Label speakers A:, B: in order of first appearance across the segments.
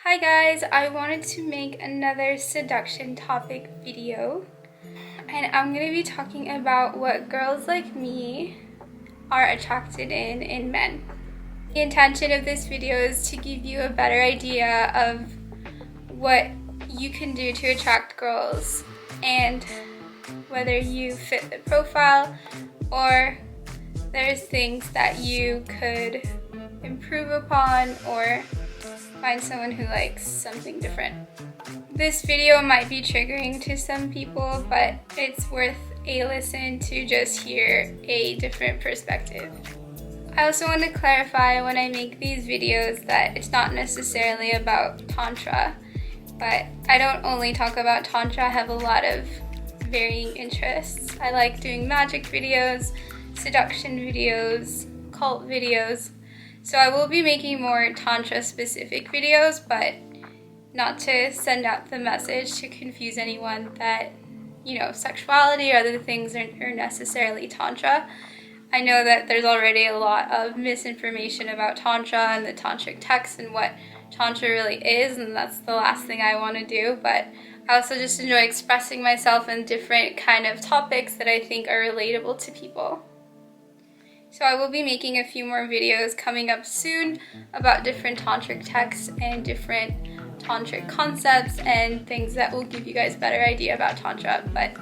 A: Hi guys, I wanted to make another seduction topic video, and I'm going to be talking about what girls like me are attracted in men. The intention of this video is to give you a better idea of what you can do to attract girls and whether you fit the profile or there's things that you could improve upon or find someone who likes something different. This video might be triggering to some people, but it's worth a listen to just hear a different perspective. I also want to clarify when I make these videos that it's not necessarily about Tantra, but I don't only talk about Tantra, I have a lot of varying interests. I like doing magic videos, seduction videos, cult videos. So I will be making more Tantra specific videos, but not to send out the message to confuse anyone that, sexuality or other things are necessarily Tantra. I know that there's already a lot of misinformation about Tantra and the Tantric text and what Tantra really is, and that's the last thing I want to do, but I also just enjoy expressing myself in different kind of topics that I think are relatable to people. So I will be making a few more videos coming up soon about different tantric texts and different tantric concepts and things that will give you guys a better idea about Tantra. But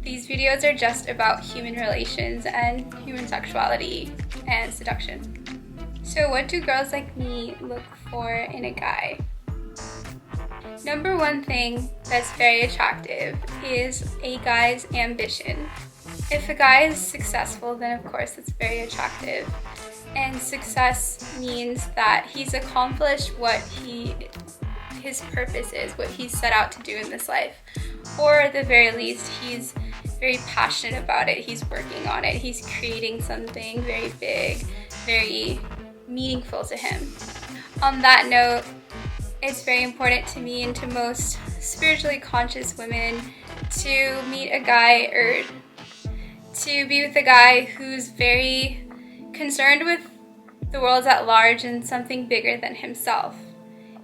A: these videos are just about human relations and human sexuality and seduction. So what do girls like me look for in a guy? Number one thing that's very attractive is a guy's ambition. If a guy is successful, then of course it's very attractive. And success means that he's accomplished what his purpose is, what he's set out to do in this life. Or at the very least, he's very passionate about it, he's working on it, he's creating something very big, very meaningful to him. On that note, it's very important to me and to most spiritually conscious women to meet a guy or to be with a guy who's very concerned with the world at large and something bigger than himself.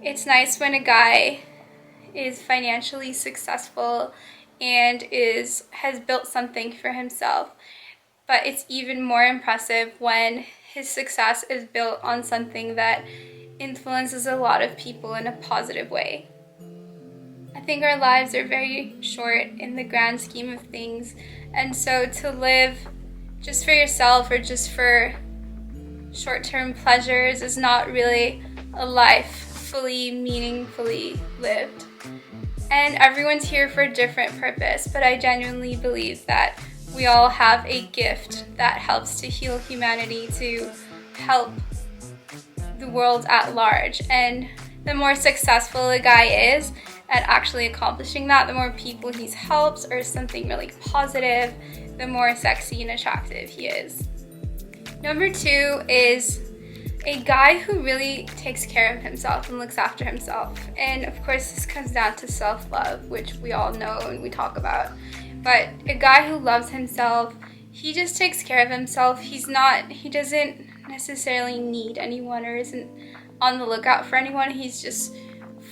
A: It's nice when a guy is financially successful and has built something for himself, but it's even more impressive when his success is built on something that influences a lot of people in a positive way. I think our lives are very short in the grand scheme of things, and so to live just for yourself or just for short-term pleasures is not really a life fully, meaningfully lived. And everyone's here for a different purpose, but I genuinely believe that we all have a gift that helps to heal humanity, to help the world at large. And the more successful a guy is at actually accomplishing that, the more people he's helped or something really positive, the more sexy and attractive he is. Number two is a guy who really takes care of himself and looks after himself. And of course this comes down to self-love, which we all know and we talk about. But a guy who loves himself, he just takes care of himself. He doesn't necessarily need anyone or isn't on the lookout for anyone. He's just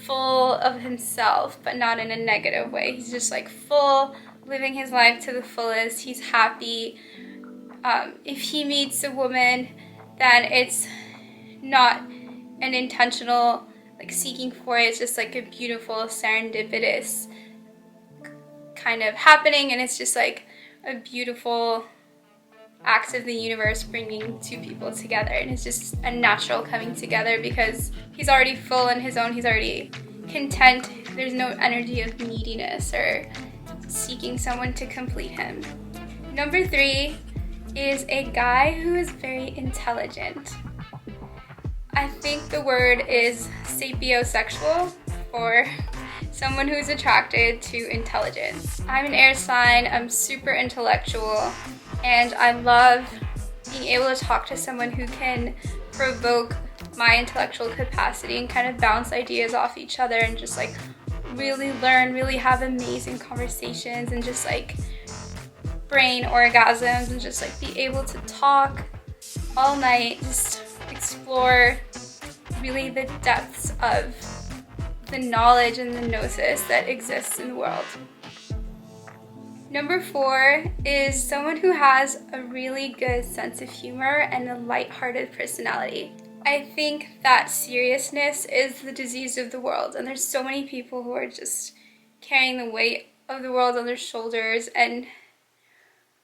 A: full of himself, but not in a negative way. He's just full, living his life to the fullest. He's happy. If he meets a woman, then it's not an intentional seeking for it. It's just a beautiful serendipitous kind of happening, and it's just a beautiful act of the universe bringing two people together, and it's just a natural coming together because he's already full in his own, he's already content. There's no energy of neediness or seeking someone to complete him. Number three is a guy who is very intelligent. I think the word is sapiosexual for someone who's attracted to intelligence. I'm an air sign, I'm super intellectual, and I love being able to talk to someone who can provoke my intellectual capacity and kind of bounce ideas off each other and just really learn, really have amazing conversations and just brain orgasms and just be able to talk all night, just explore really the depths of the knowledge and the gnosis that exists in the world. Number 4 is someone who has a really good sense of humor and a lighthearted personality. I think that seriousness is the disease of the world, and there's so many people who are just carrying the weight of the world on their shoulders, and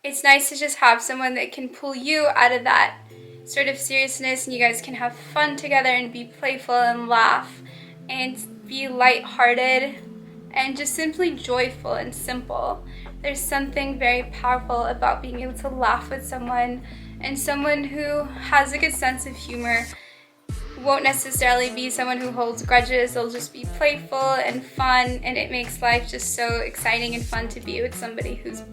A: it's nice to just have someone that can pull you out of that sort of seriousness, and you guys can have fun together and be playful and laugh and be lighthearted and just simply joyful and simple. There's something very powerful about being able to laugh with someone, and someone who has a good sense of humor won't necessarily be someone who holds grudges. They'll just be playful and fun, and it makes life just so exciting and fun to be with somebody who's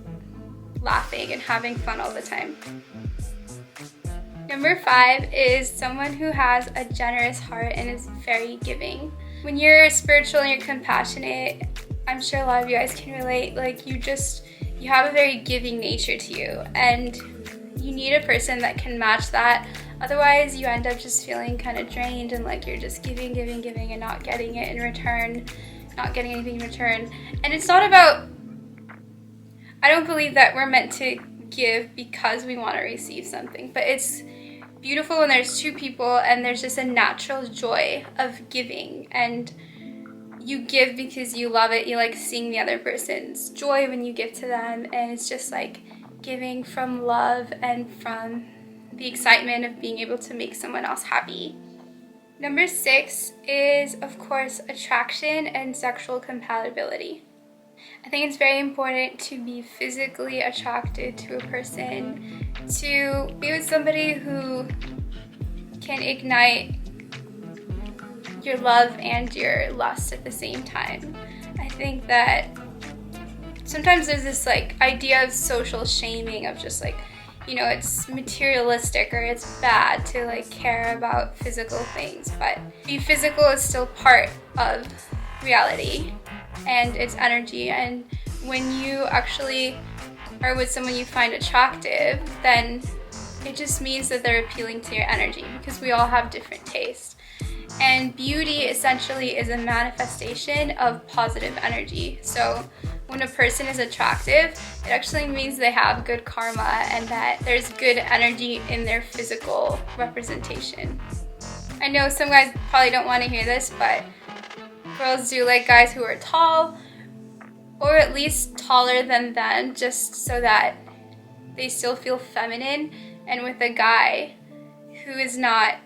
A: laughing and having fun all the time. Number 5 is someone who has a generous heart and is very giving. When you're spiritual and you're compassionate, I'm sure a lot of you guys can relate, like you have a very giving nature to you, and you need a person that can match that. Otherwise, you end up just feeling kind of drained and like you're just giving and not getting it in return, not getting anything in return. And it's not about, I don't believe that we're meant to give because we want to receive something, but it's beautiful when there's two people and there's just a natural joy of giving, and you give because you love it. You like seeing the other person's joy when you give to them, and it's just like giving from love and from the excitement of being able to make someone else happy. Number 6 is, of course, attraction and sexual compatibility. I think it's very important to be physically attracted to a person, to be with somebody who can ignite your love and your lust at the same time. I think that sometimes there's this like idea of social shaming of just like, you know, it's materialistic or it's bad to like care about physical things, but being physical is still part of reality and it's energy, and when you actually are with someone you find attractive, then it just means that they're appealing to your energy, because we all have different tastes. And beauty essentially is a manifestation of positive energy. So when a person is attractive, it actually means they have good karma and that there's good energy in their physical representation. I know some guys probably don't want to hear this, but girls do like guys who are tall, or at least taller than them, just so that they still feel feminine. And with a guy who is not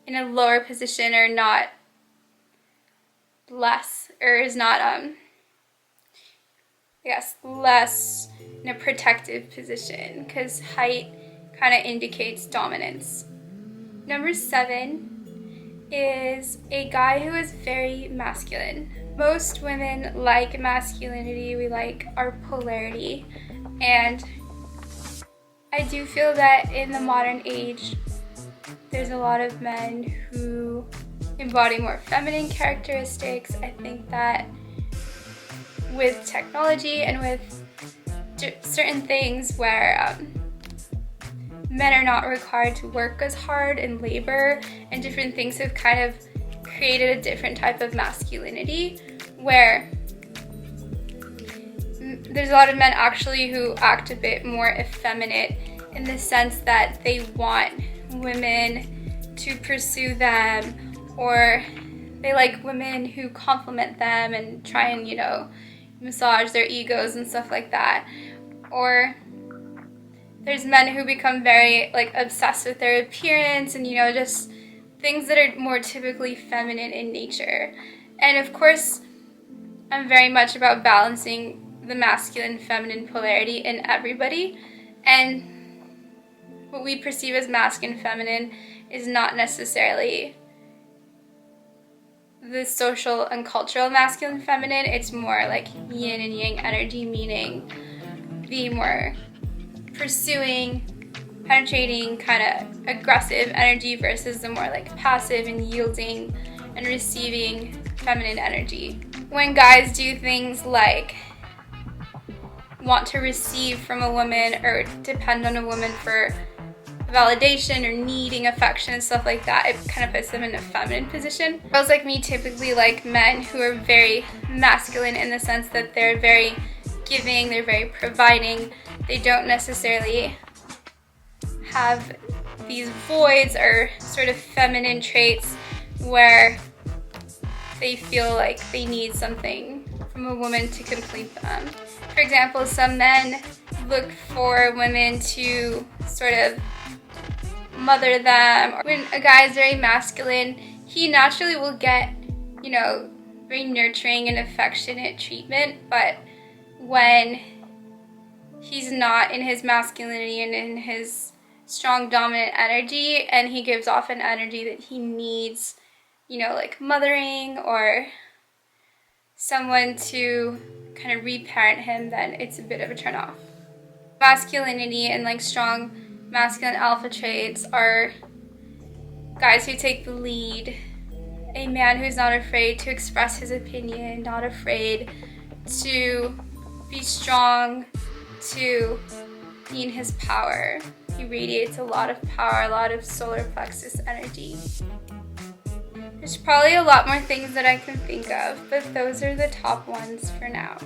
A: in a lower position or not less, or is not less in a protective position, because height kind of indicates dominance. Number 7 is a guy who is very masculine. Most women like masculinity. We like our polarity, and I do feel that in the modern age there's a lot of men who embody more feminine characteristics. I think that with technology and with certain things where men are not required to work as hard in labor, and different things have kind of created a different type of masculinity where there's a lot of men actually who act a bit more effeminate, in the sense that they want women to pursue them, or they like women who compliment them and try and, you know, massage their egos and stuff like that. Or there's men who become very like obsessed with their appearance and, you know, just things that are more typically feminine in nature. And of course, I'm very much about balancing the masculine feminine polarity in everybody, and what we perceive as masculine feminine is not necessarily the social and cultural masculine feminine. It's more like yin and yang energy, meaning the more pursuing, penetrating, kind of aggressive energy versus the more like passive and yielding and receiving feminine energy. When guys do things like want to receive from a woman or depend on a woman for validation or needing affection and stuff like that, it kind of puts them in a feminine position. Girls like me typically like men who are very masculine in the sense that they're very giving, they're very providing. They don't necessarily have these voids or sort of feminine traits where they feel like they need something from a woman to complete them. For example, some men look for women to sort of mother them. When a guy is very masculine, he naturally will get, you know, very nurturing and affectionate treatment, but when he's not in his masculinity and in his strong dominant energy, and he gives off an energy that he needs, you know, like mothering or someone to kind of reparent him, then it's a bit of a turn off. Masculinity and like strong masculine alpha traits are guys who take the lead, a man who's not afraid to express his opinion, not afraid to be strong, to be in his power. He radiates a lot of power, a lot of solar plexus energy. There's probably a lot more things that I can think of, but those are the top ones for now.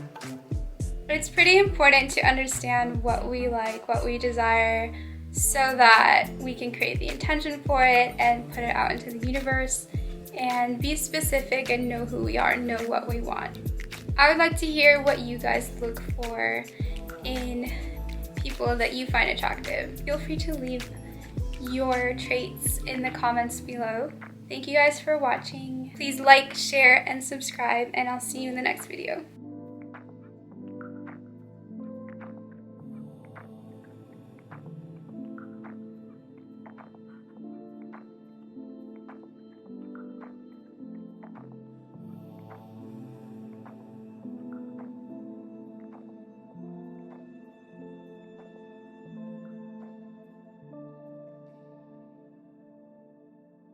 A: But it's pretty important to understand what we like, what we desire, so that we can create the intention for it and put it out into the universe and be specific and know who we are and know what we want. I would like to hear what you guys look for in people that you find attractive. Feel free to leave your traits in the comments below. Thank you guys for watching. Please like, share, and subscribe, and I'll see you in the next video.